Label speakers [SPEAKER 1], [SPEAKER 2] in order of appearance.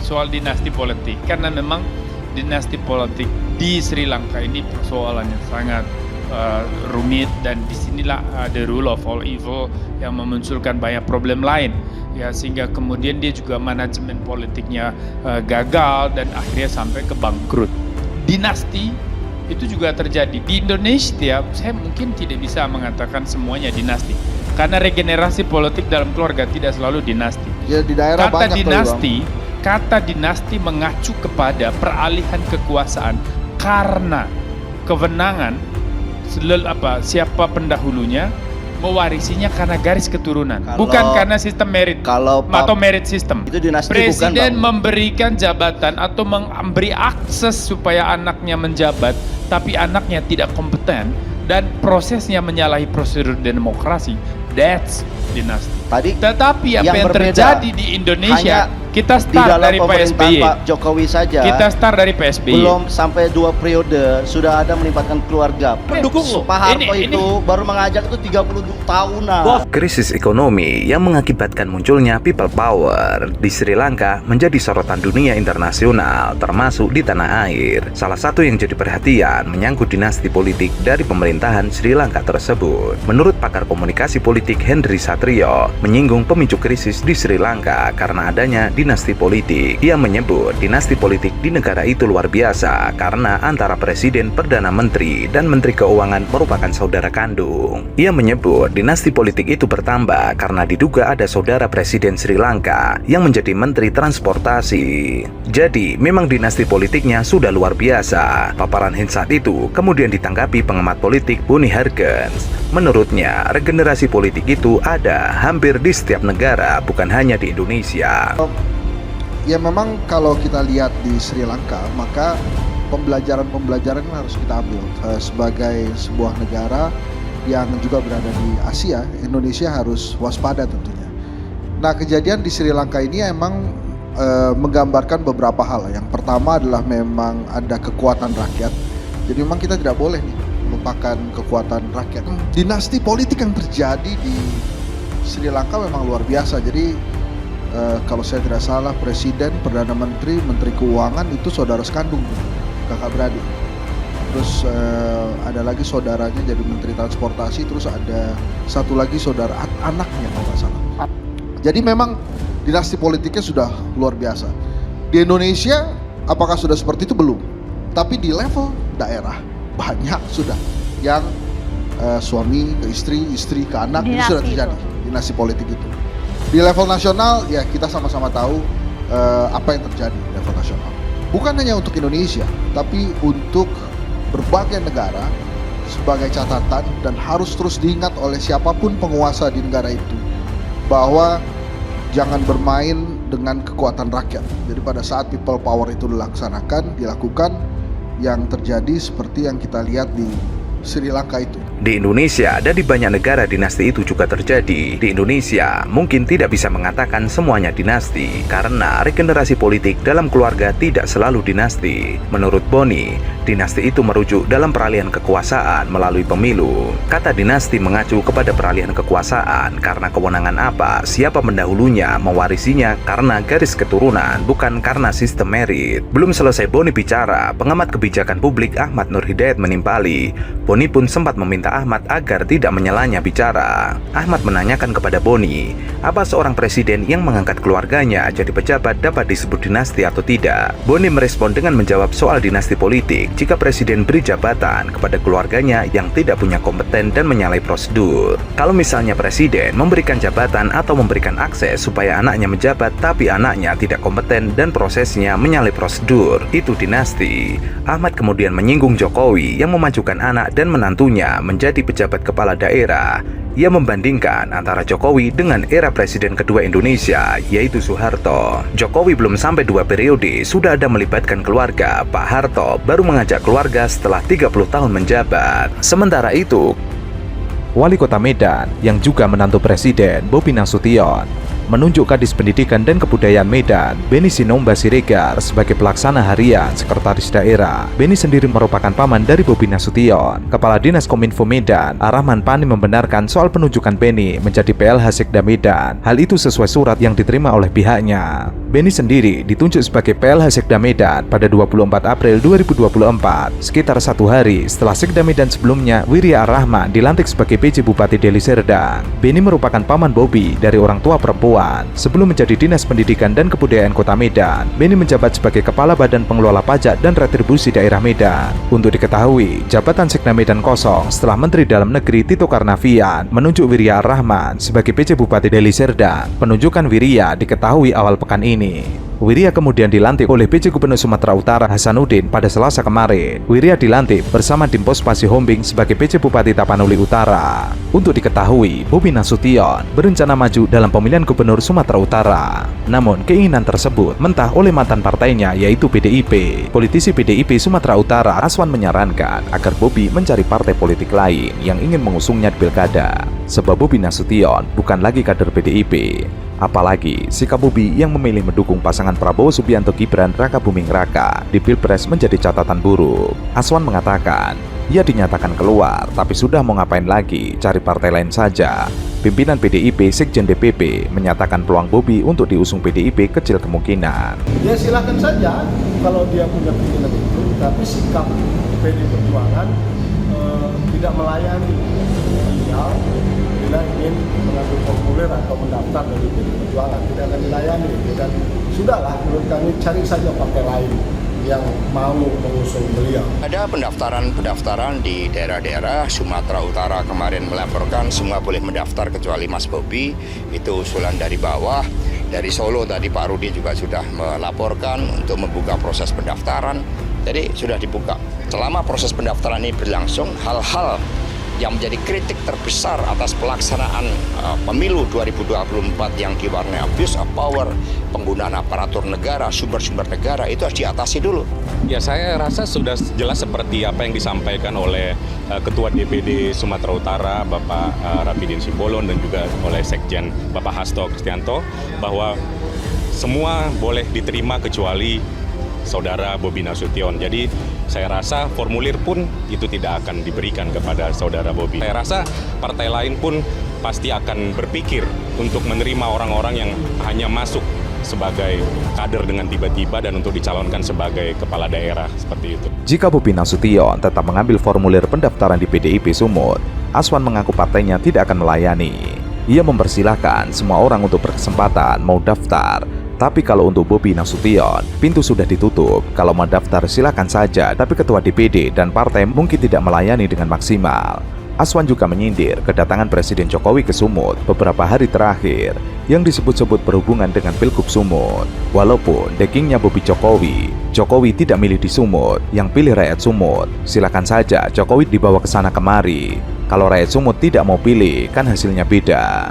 [SPEAKER 1] soal dinasti politik, karena memang dinasti politik di Sri Lanka ini persoalannya sangat rumit, dan disinilah the rule of all evil yang memunculkan banyak problem lain, ya, sehingga kemudian dia juga manajemen politiknya gagal dan akhirnya sampai ke bangkrut. Dinasti itu juga terjadi di Indonesia. Saya mungkin tidak bisa mengatakan semuanya dinasti, karena regenerasi politik dalam keluarga tidak selalu dinasti.
[SPEAKER 2] Ya, di daerah
[SPEAKER 1] Kata
[SPEAKER 2] banyak
[SPEAKER 1] dinasti, kata dinasti mengacu kepada peralihan kekuasaan karena kewenangan siapa pendahulunya mewarisinya karena garis keturunan, bukan karena sistem merit atau merit system.
[SPEAKER 2] Itu dinasti.
[SPEAKER 1] Presiden
[SPEAKER 2] bukan,
[SPEAKER 1] memberikan jabatan atau memberi akses supaya anaknya menjabat, tapi anaknya tidak kompeten dan prosesnya menyalahi prosedur demokrasi. That's dinasti. Tetapi apa yang terjadi di Indonesia, kita start dari PSBY.
[SPEAKER 2] Pak Jokowi saja.
[SPEAKER 1] Kita start dari PSBY.
[SPEAKER 2] Belum sampai 2 periode sudah ada melibatkan keluarga. Pendukung Pak Harto itu baru mengajak itu 30 tahunan.
[SPEAKER 3] Krisis ekonomi yang mengakibatkan munculnya people power di Sri Lanka menjadi sorotan dunia internasional, termasuk di tanah air. Salah satu yang jadi perhatian menyangkut dinasti politik dari pemerintahan Sri Lanka tersebut. Menurut pakar komunikasi politik Henry Satrio, menyinggung pemicu krisis di Sri Lanka karena adanya dinasti politik. Ia menyebut dinasti politik di negara itu luar biasa karena antara presiden, perdana menteri, dan menteri keuangan merupakan saudara kandung. Ia menyebut dinasti politik itu bertambah karena diduga ada saudara presiden Sri Lanka yang menjadi menteri transportasi. Jadi memang dinasti politiknya sudah luar biasa. Paparan Hensat itu kemudian ditanggapi pengamat politik Boni Hargens. Menurutnya regenerasi politik itu ada hampir di setiap negara, bukan hanya di Indonesia.
[SPEAKER 2] Ya memang kalau kita lihat di Sri Lanka, maka pembelajaran harus kita ambil sebagai sebuah negara yang juga berada di Asia. Indonesia harus waspada tentunya. Nah, kejadian di Sri Lanka ini emang menggambarkan beberapa hal. Yang pertama adalah memang ada kekuatan rakyat. Jadi memang kita tidak boleh nih melupakan kekuatan rakyat. Dinasti politik yang terjadi di Sri Lanka memang luar biasa. Jadi kalau saya tidak salah, presiden, perdana menteri, menteri keuangan itu saudara sekandung, kakak beradik. Terus ada lagi saudaranya jadi menteri transportasi. Terus ada satu lagi saudara anaknya kalau nggak salah. Jadi memang dinasti politiknya sudah luar biasa. Di Indonesia apakah sudah seperti itu? Belum. Tapi di level daerah banyak sudah yang suami ke istri, istri ke anak, itu sudah terjadi dinasti politik itu. Di level nasional ya kita sama-sama tahu apa yang terjadi di level nasional. Bukan hanya untuk Indonesia, tapi untuk berbagai negara sebagai catatan, dan harus terus diingat oleh siapapun penguasa di negara itu bahwa jangan bermain dengan kekuatan rakyat. Jadi pada saat people power itu dilakukan, yang terjadi seperti yang kita lihat di Sri Lanka itu.
[SPEAKER 3] Di Indonesia dan di banyak negara dinasti itu juga terjadi. Di Indonesia mungkin tidak bisa mengatakan semuanya dinasti karena regenerasi politik dalam keluarga tidak selalu dinasti. Menurut Boni, dinasti itu merujuk dalam peralihan kekuasaan melalui pemilu. Kata dinasti mengacu kepada peralihan kekuasaan karena kewenangan apa, siapa pendahulunya, mewarisinya karena garis keturunan, bukan karena sistem merit. Belum selesai Boni bicara, pengamat kebijakan publik Ahmad Nur Hidayat menimpali. Boni pun sempat meminta Ahmad agar tidak menyelanya bicara. Ahmad menanyakan kepada Boni, apa seorang presiden yang mengangkat keluarganya jadi pejabat dapat disebut dinasti atau tidak? Boni merespon dengan menjawab soal dinasti politik jika presiden beri jabatan kepada keluarganya yang tidak punya kompeten dan menyalahi prosedur. Kalau misalnya presiden memberikan jabatan atau memberikan akses supaya anaknya menjabat tapi anaknya tidak kompeten dan prosesnya menyalahi prosedur, itu dinasti. Ahmad kemudian menyinggung Jokowi yang memajukan anak dan menantunya menjadi pejabat kepala daerah. Ia membandingkan antara Jokowi dengan era presiden kedua Indonesia, yaitu Soeharto. Jokowi belum sampai 2 periode sudah ada melibatkan keluarga. Pak Harto baru mengajak keluarga setelah 30 tahun menjabat. Sementara itu,
[SPEAKER 4] Wali Kota Medan yang juga menantu Presiden Bobi Nasution
[SPEAKER 3] menunjuk Kadis Pendidikan dan Kebudayaan Medan, Beni Sinomba Siregar sebagai pelaksana harian Sekretaris Daerah. Beni sendiri merupakan paman dari Bobi Nasution. Kepala Dinas Kominfo Medan, Rahman Pani membenarkan soal penunjukan Beni menjadi PLH Sekda Medan. Hal itu sesuai surat yang diterima oleh pihaknya. Beni sendiri ditunjuk sebagai PLH Sekda Medan pada 24 April 2024, sekitar 1 hari setelah Sekda Medan sebelumnya, Wirya Ar-Rahman, dilantik sebagai PJ Bupati Deli Serdang. Beni merupakan paman Bobi dari orang tua perempuan. Sebelum menjadi Dinas Pendidikan dan Kebudayaan Kota Medan, Beni menjabat sebagai Kepala Badan Pengelola Pajak dan Retribusi Daerah Medan. Untuk diketahui, jabatan Sekda Medan kosong setelah Menteri Dalam Negeri Tito Karnavian menunjuk Wirya Ar-Rahman sebagai PJ Bupati Deli Serdang. Penunjukan Wirya diketahui awal pekan ini. Wirya kemudian dilantik oleh PJ Gubernur Sumatera Utara Hasanuddin pada Selasa kemarin. Wirya dilantik bersama Dimpos Pasi Hombing sebagai PJ Bupati Tapanuli Utara. Untuk diketahui, Bobi Nasution berencana maju dalam pemilihan Gubernur Sumatera Utara. Namun, keinginan tersebut mentah oleh mantan partainya yaitu PDIP. Politisi PDIP Sumatera Utara Aswan menyarankan agar Bobi mencari partai politik lain yang ingin mengusungnya di pilkada. Sebab Bobi Nasution bukan lagi kader PDIP. Apalagi sikap Bobi yang memilih mendukung pasangan Prabowo Subianto Gibran Raka Buming Raka di Pilpres menjadi catatan buruk. Aswan mengatakan, ia dinyatakan keluar, tapi sudah mau ngapain lagi, cari partai lain saja. Pimpinan PDIP Sekjen DPP menyatakan peluang Bobi untuk diusung PDIP kecil kemungkinan.
[SPEAKER 4] Ya silakan saja kalau dia punya keinginan itu, tapi sikap PD Perjuangan tidak melayani beliau bila ingin mengambil formulir atau mendaftar dari PD Perjuangan, tidak akan dilayani. Dan sudahlah, menurut kami cari saja partai lain yang mau mengusung beliau.
[SPEAKER 5] Ada pendaftaran di daerah-daerah. Sumatera Utara kemarin melaporkan semua boleh mendaftar kecuali Mas Bobi. Itu usulan dari bawah. Dari Solo tadi Pak Rudi juga sudah melaporkan untuk membuka proses pendaftaran. Jadi sudah dibuka. Selama proses pendaftaran ini berlangsung, hal-hal yang menjadi kritik terbesar atas pelaksanaan pemilu 2024 yang diwarnai abuse of power, penggunaan aparatur negara, sumber-sumber negara, itu harus diatasi dulu.
[SPEAKER 6] Ya, saya rasa sudah jelas seperti apa yang disampaikan oleh Ketua DPD Sumatera Utara Bapak Rapidin Simbolon dan juga oleh Sekjen Bapak Hasto Kristianto, bahwa semua boleh diterima kecuali Saudara Bobi Nasution. Jadi saya rasa formulir pun itu tidak akan diberikan kepada Saudara Bobi. Saya rasa partai lain pun pasti akan berpikir untuk menerima orang-orang yang hanya masuk sebagai kader dengan tiba-tiba dan untuk dicalonkan sebagai kepala daerah seperti itu.
[SPEAKER 3] Jika Bobi Nasution tetap mengambil formulir pendaftaran di PDIP Sumut, Aswan mengaku partainya tidak akan melayani. Ia mempersilahkan semua orang untuk berkesempatan mau daftar. Tapi kalau untuk Bobi Nasution, pintu sudah ditutup. Kalau mau daftar silakan saja, tapi ketua DPD dan partai mungkin tidak melayani dengan maksimal. Aswan juga menyindir kedatangan Presiden Jokowi ke Sumut beberapa hari terakhir yang disebut-sebut berhubungan dengan Pilgub Sumut. Walaupun dekingnya Bobi Jokowi tidak milih di Sumut, yang pilih rakyat Sumut. Silakan saja Jokowi dibawa ke sana kemari. Kalau rakyat Sumut tidak mau pilih, kan hasilnya beda.